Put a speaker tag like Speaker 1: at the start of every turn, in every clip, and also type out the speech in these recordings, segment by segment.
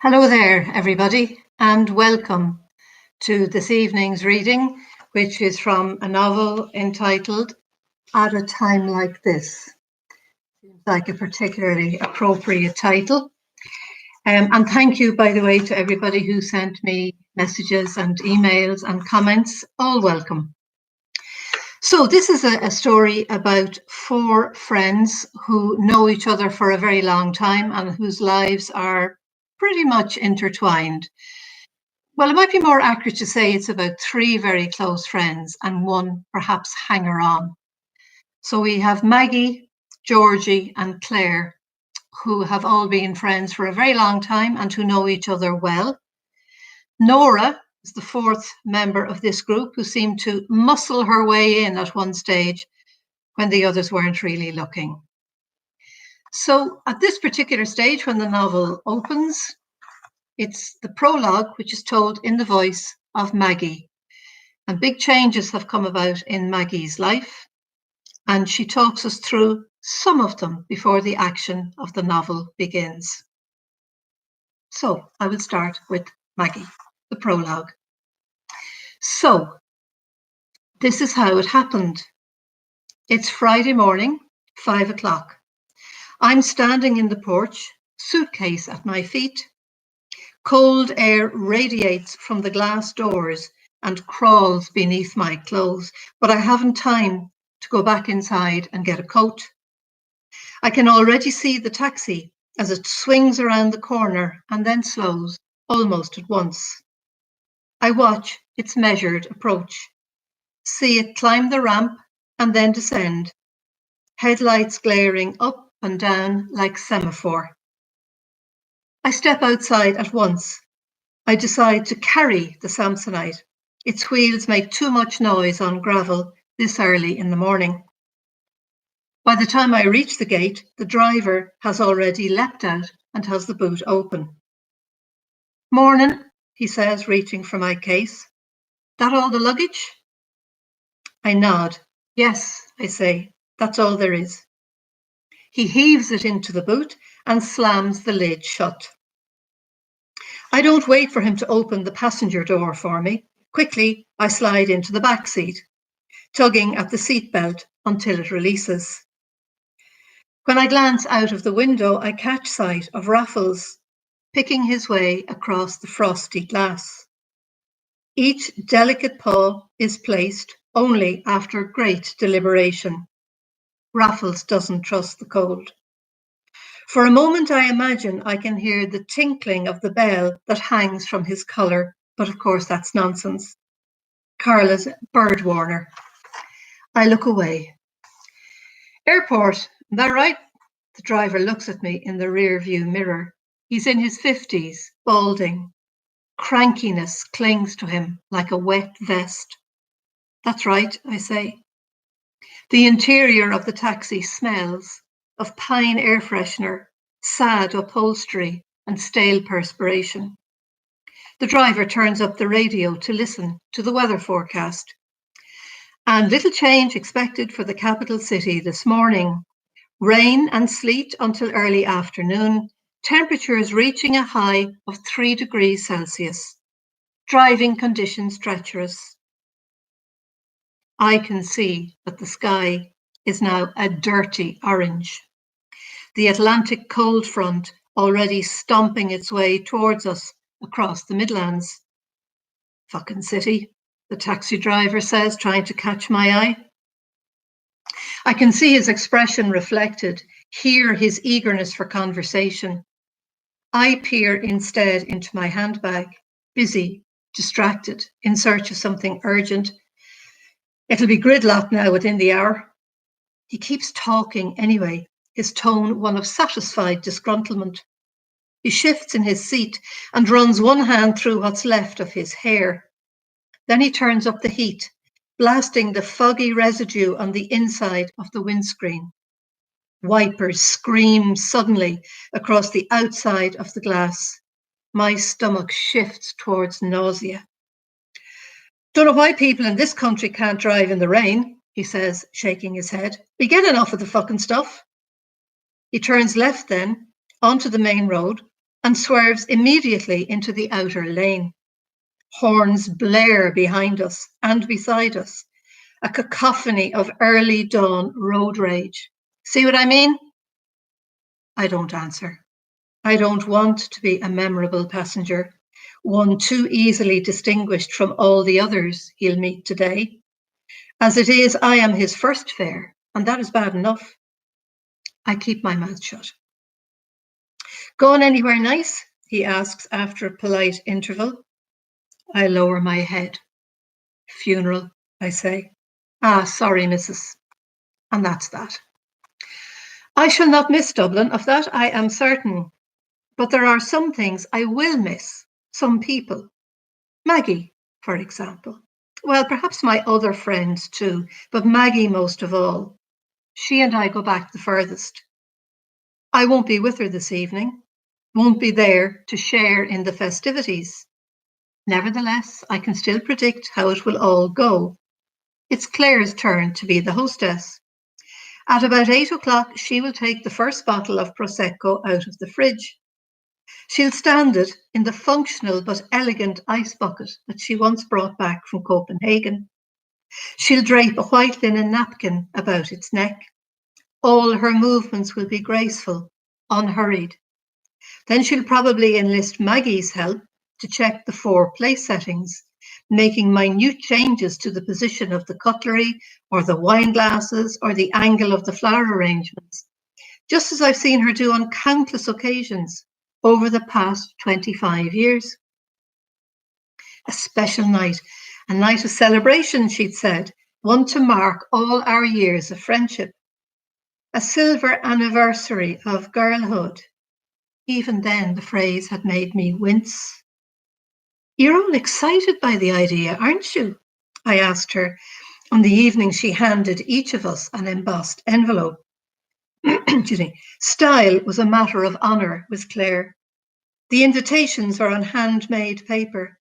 Speaker 1: Hello there, everybody, and welcome to this evening's reading, which is from a novel entitled At a Time Like This. Seems like a particularly appropriate title. And thank you, by the way, to everybody who sent me messages and emails and comments. All welcome. So this is a story about four friends who know each other for a very long time and whose lives are pretty much intertwined. Well, it might be more accurate to say it's about three very close friends and one perhaps hanger-on. So we have Maggie, Georgie, and Claire, who have all been friends for a very long time and who know each other well. Nora is the fourth member of this group who seemed to muscle her way in at one stage when the others weren't really looking. So at this particular stage, when the novel opens, it's the prologue, which is told in the voice of Maggie. And big changes have come about in Maggie's life. And she talks us through some of them before the action of the novel begins. So I will start with Maggie, the prologue. So this is how it happened. It's Friday morning, 5 o'clock. I'm standing in the porch, suitcase at my feet. Cold air radiates from the glass doors and crawls beneath my clothes, but I haven't time to go back inside and get a coat. I can already see the taxi as it swings around the corner and then slows almost at once. I watch its measured approach, see it climb the ramp and then descend, headlights glaring up and down like semaphore. I step outside at once. I decide to carry the Samsonite. Its wheels make too much noise on gravel this early in the morning. By the time I reach the gate, the driver has already leapt out and has the boot open. "Morning," he says, reaching for my case. "That all the luggage?" I nod. "Yes," I say, "that's all there is." He heaves it into the boot and slams the lid shut. I don't wait for him to open the passenger door for me. Quickly, I slide into the back seat, tugging at the seatbelt until it releases. When I glance out of the window, I catch sight of Raffles picking his way across the frosty glass. Each delicate paw is placed only after great deliberation. Raffles doesn't trust the cold. For a moment, I imagine I can hear the tinkling of the bell that hangs from his collar, but of course that's nonsense. Carla's bird warner. I look away. "Airport, is that right?" The driver looks at me in the rear view mirror. He's in his 50s, balding. Crankiness clings to him like a wet vest. "That's right," I say. The interior of the taxi smells of pine air freshener, sad upholstery, and stale perspiration. The driver turns up the radio to listen to the weather forecast. And little change expected for the capital city this morning. Rain and sleet until early afternoon, temperatures reaching a high of 3 degrees Celsius. Driving conditions treacherous. I can see that the sky is now a dirty orange. The Atlantic cold front already stomping its way towards us across the Midlands. "Fucking city," the taxi driver says, trying to catch my eye. I can see his expression reflected, hear his eagerness for conversation. I peer instead into my handbag, busy, distracted, in search of something urgent. "It'll be gridlock now within the hour." He keeps talking anyway, his tone one of satisfied disgruntlement. He shifts in his seat and runs one hand through what's left of his hair. Then he turns up the heat, blasting the foggy residue on the inside of the windscreen. Wipers scream suddenly across the outside of the glass. My stomach shifts towards nausea. "Don't know why people in this country can't drive in the rain," he says, shaking his head. "We get enough of the fucking stuff." He turns left then, onto the main road, and swerves immediately into the outer lane. Horns blare behind us and beside us, a cacophony of early dawn road rage. See what I mean? I don't answer. I don't want to be a memorable passenger, one too easily distinguished from all the others he'll meet today. As it is, I am his first fare, and that is bad enough. I keep my mouth shut. Going anywhere nice? He asks after a polite interval. I lower my head. Funeral, I say. Ah, sorry, Mrs. And that's that. I shall not miss Dublin, of that I am certain. But there are some things I will miss, some people. Maggie, for example. Well, perhaps my other friends too, but Maggie most of all. She and I go back the furthest. I won't be with her this evening, won't be there to share in the festivities. Nevertheless, I can still predict how it will all go. It's Claire's turn to be the hostess. At about 8 o'clock, she will take the first bottle of Prosecco out of the fridge. She'll stand it in the functional but elegant ice bucket that she once brought back from Copenhagen. She'll drape a white linen napkin about its neck. All her movements will be graceful, unhurried. Then she'll probably enlist Maggie's help to check the 4 place settings, making minute changes to the position of the cutlery or the wine glasses or the angle of the flower arrangements, just as I've seen her do on countless occasions over the past 25 years. A special night, a night of celebration, she'd said, one to mark all our years of friendship. A silver anniversary of girlhood. Even then, the phrase had made me wince. You're all excited by the idea, aren't you? I asked her on the evening she handed each of us an embossed envelope. Excuse me. Style was a matter of honour with Claire. The invitations were on handmade paper,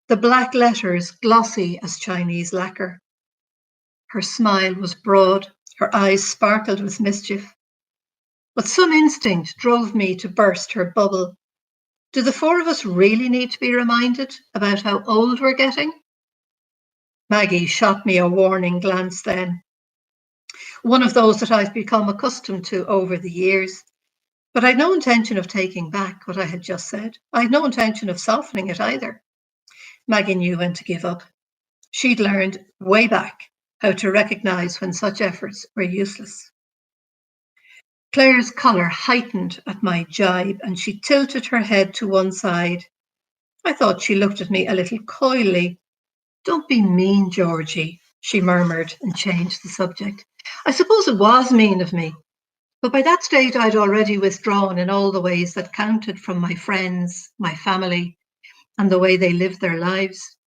Speaker 1: the black letters glossy as Chinese lacquer. Her smile was broad, her eyes sparkled with mischief. But some instinct drove me to burst her bubble. Do the 4 of us really need to be reminded about how old we're getting? Maggie shot me a warning glance then. One of those that I've become accustomed to over the years. But I'd no intention of taking back what I had just said. I had no intention of softening it either. Maggie knew when to give up. She'd learned way back how to recognise when such efforts were useless. Claire's colour heightened at my jibe and she tilted her head to one side. I thought she looked at me a little coyly. Don't be mean, Georgie, she murmured and changed the subject. I suppose it was mean of me, but by that stage I'd already withdrawn in all the ways that counted from my friends, my family, and the way they lived their lives,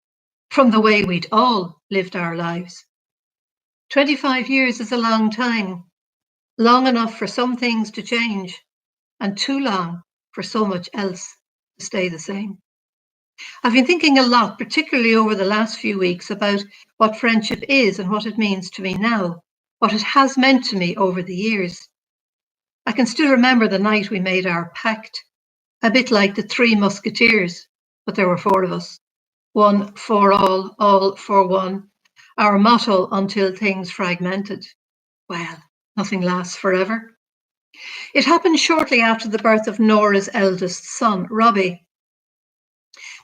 Speaker 1: from the way we'd all lived our lives. 25 years is a long time, long enough for some things to change, and too long for so much else to stay the same. I've been thinking a lot, particularly over the last few weeks, about what friendship is and what it means to me now, what it has meant to me over the years. I can still remember the night we made our pact, a bit like the 3 Musketeers, but there were 4 of us. One for all for one, our motto until things fragmented. Well, nothing lasts forever. It happened shortly after the birth of Nora's eldest son, Robbie.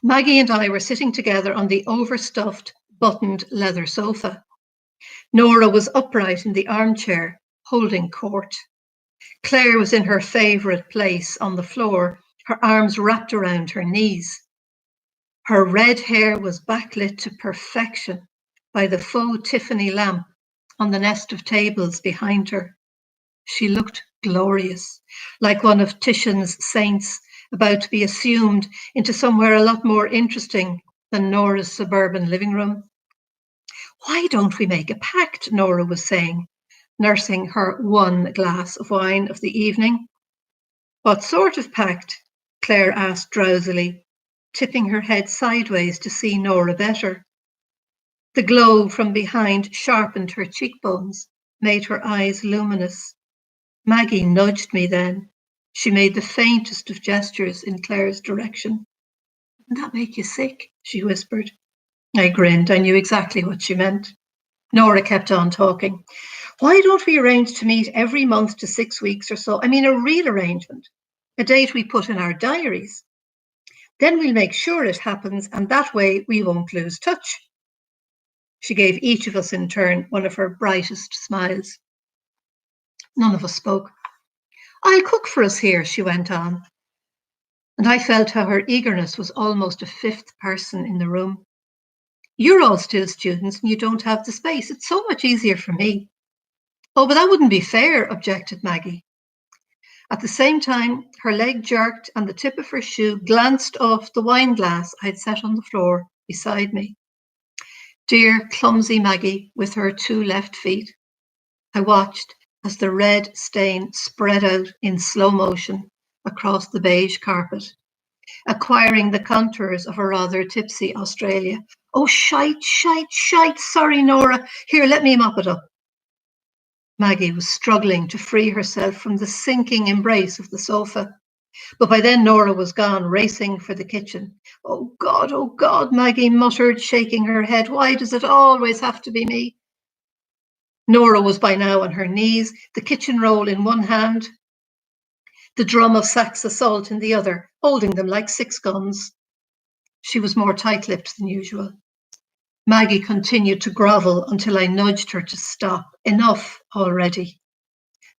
Speaker 1: Maggie and I were sitting together on the overstuffed, buttoned leather sofa. Nora was upright in the armchair, holding court. Claire was in her favourite place on the floor, her arms wrapped around her knees. Her red hair was backlit to perfection by the faux Tiffany lamp on the nest of tables behind her. She looked glorious, like one of Titian's saints about to be assumed into somewhere a lot more interesting than Nora's suburban living room. Why don't we make a pact, Nora was saying, nursing her 1 glass of wine of the evening. What sort of pact? Claire asked drowsily, tipping her head sideways to see Nora better. The glow from behind sharpened her cheekbones, made her eyes luminous. Maggie nudged me then. She made the faintest of gestures in Claire's direction. "Doesn't that make you sick?" she whispered. I grinned. I knew exactly what she meant. Nora kept on talking. "Why don't we arrange to meet every month to 6 weeks or so? I mean, a real arrangement. A date we put in our diaries. Then we'll make sure it happens, and that way we won't lose touch." She gave each of us in turn one of her brightest smiles. None of us spoke. "I'll cook for us here," she went on. And I felt how her eagerness was almost a fifth person in the room. "You're all still students and you don't have the space. It's so much easier for me." "Oh, but that wouldn't be fair," objected Maggie. At the same time, her leg jerked and the tip of her shoe glanced off the wine glass I'd set on the floor beside me. Dear, clumsy Maggie with her 2 left feet. I watched as the red stain spread out in slow motion across the beige carpet, acquiring the contours of a rather tipsy Australia. "Oh, shite, shite, shite. Sorry, Nora. Here, let me mop it up." Maggie was struggling to free herself from the sinking embrace of the sofa. But by then Nora was gone, racing for the kitchen. Oh, God, Maggie muttered, shaking her head. "Why does it always have to be me?" Nora was by now on her knees, the kitchen roll in one hand, the drum of sacks of salt in the other, holding them like 6 guns. She was more tight-lipped than usual. Maggie continued to grovel until I nudged her to stop. Enough already.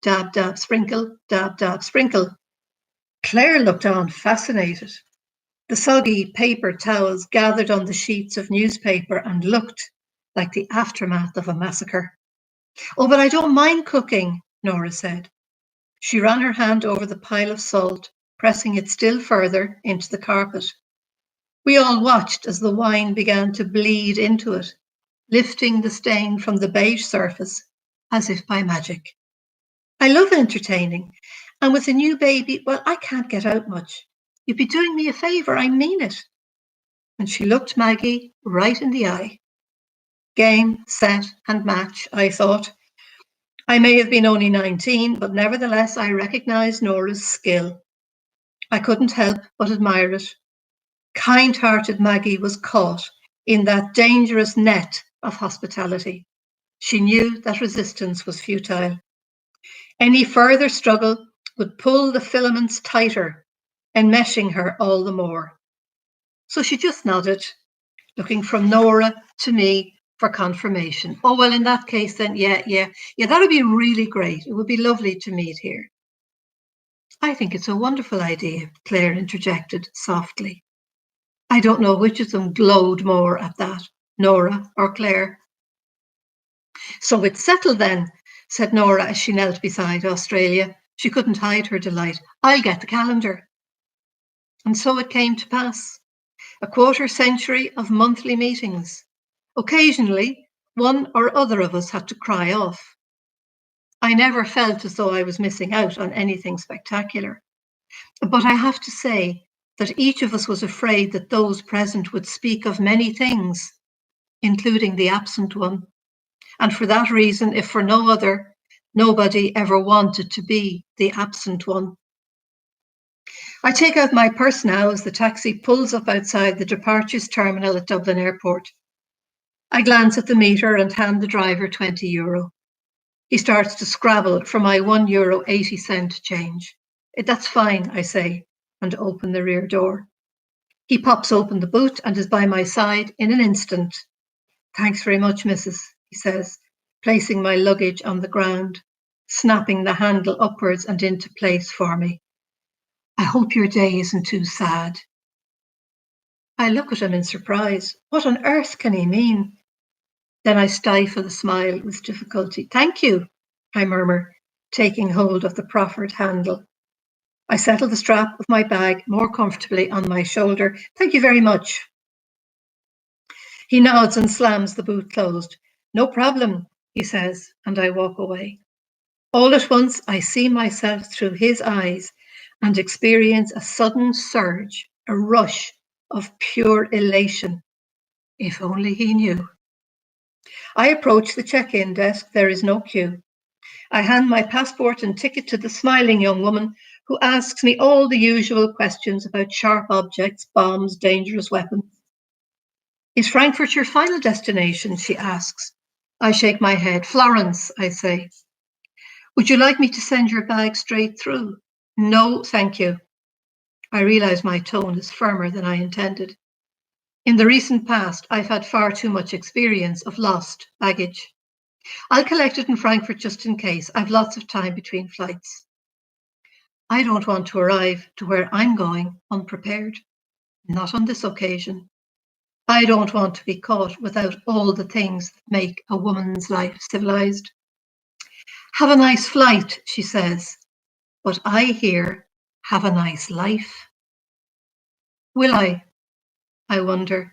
Speaker 1: Dab, dab, sprinkle, dab, dab, sprinkle. Claire looked on, fascinated. The soggy paper towels gathered on the sheets of newspaper and looked like the aftermath of a massacre. "Oh, but I don't mind cooking," Nora said. She ran her hand over the pile of salt, pressing it still further into the carpet. We all watched as the wine began to bleed into it, lifting the stain from the beige surface as if by magic. "I love entertaining, and with a new baby, well, I can't get out much. You'd be doing me a favour, I mean it." And she looked Maggie right in the eye. Game, set, and match, I thought. I may have been only 19, but nevertheless I recognised Nora's skill. I couldn't help but admire it. Kind-hearted Maggie was caught in that dangerous net of hospitality. She knew that resistance was futile. Any further struggle would pull the filaments tighter, enmeshing her all the more. So she just nodded, looking from Nora to me for confirmation. "Oh, well, in that case then, yeah, that would be really great. It would be lovely to meet here." "I think it's a wonderful idea," Claire interjected softly. I don't know which of them glowed more at that, Nora or Claire. "So it's settled then," said Nora as she knelt beside Australia. She couldn't hide her delight. "I'll get the calendar." And so it came to pass. A 1/4 century of monthly meetings. Occasionally, one or other of us had to cry off. I never felt as though I was missing out on anything spectacular. But I have to say that each of us was afraid that those present would speak of many things, including the absent one. And for that reason, if for no other, nobody ever wanted to be the absent one. I take out my purse now as the taxi pulls up outside the departures terminal at Dublin Airport. I glance at the meter and hand the driver €20. He starts to scrabble for my €1.80 change. "That's fine," I say, and open the rear door. He pops open the boot and is by my side in an instant. "Thanks very much, Mrs.," he says, placing my luggage on the ground, snapping the handle upwards and into place for me. "I hope your day isn't too sad." I look at him in surprise. What on earth can he mean? Then I stifle a smile with difficulty. "Thank you," I murmur, taking hold of the proffered handle. I settle the strap of my bag more comfortably on my shoulder. "Thank you very much." He nods and slams the boot closed. "No problem," he says, and I walk away. All at once, I see myself through his eyes and experience a sudden surge, a rush of pure elation. If only he knew. I approach the check-in desk. There is no queue. I hand my passport and ticket to the smiling young woman who asks me all the usual questions about sharp objects, bombs, dangerous weapons. Is Frankfurt your final destination? She asks. I shake my head. Florence, I say. Would you like me to send your bag straight through? No, thank you. I realise my tone is firmer than I intended. In the recent past, I've had far too much experience of lost baggage. I'll collect it in Frankfurt just in case. I've lots of time between flights. I don't want to arrive to where I'm going unprepared. Not on this occasion. I don't want to be caught without all the things that make a woman's life civilized. Have a nice flight, she says, but I hear, have a nice life. Will I wonder.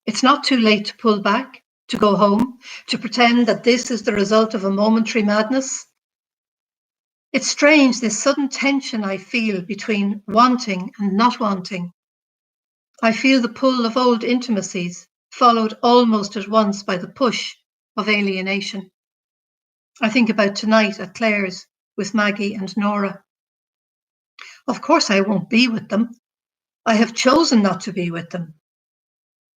Speaker 1: It's not too late to pull back, to go home, to pretend that this is the result of a momentary madness. It's strange, this sudden tension I feel between wanting and not wanting. I feel the pull of old intimacies, followed almost at once by the push of alienation. I think about tonight at Claire's with Maggie and Nora. Of course I won't be with them. I have chosen not to be with them.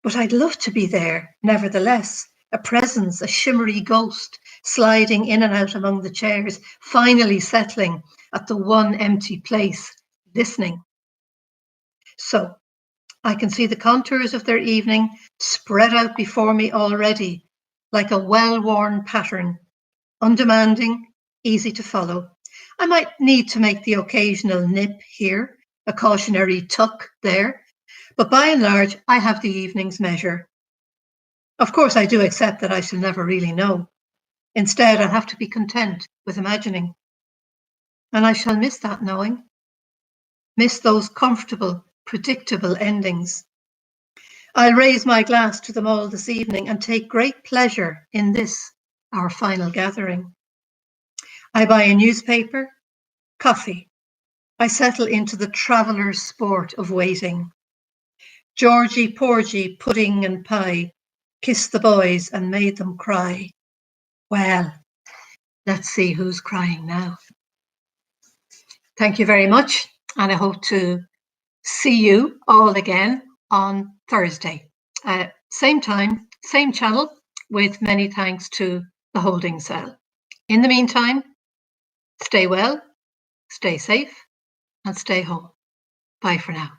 Speaker 1: But I'd love to be there, nevertheless, a presence, a shimmery ghost, sliding in and out among the chairs, finally settling at the one empty place, listening. So, I can see the contours of their evening spread out before me already, like a well-worn pattern, undemanding, easy to follow. I might need to make the occasional nip here, a cautionary tuck there, but by and large, I have the evening's measure. Of course, I do accept that I shall never really know. Instead, I'll have to be content with imagining. And I shall miss that knowing, miss those comfortable, predictable endings. I'll raise my glass to them all this evening and take great pleasure in this, our final gathering. I buy a newspaper, coffee. I settle into the traveller's sport of waiting. Georgie, Porgy, pudding and pie, kissed the boys and made them cry. Well, let's see who's crying now. Thank you very much, and I hope to see you all again on Thursday. Same time, same channel, with many thanks to the holding cell. In the meantime, stay well, stay safe, and stay home. Bye for now.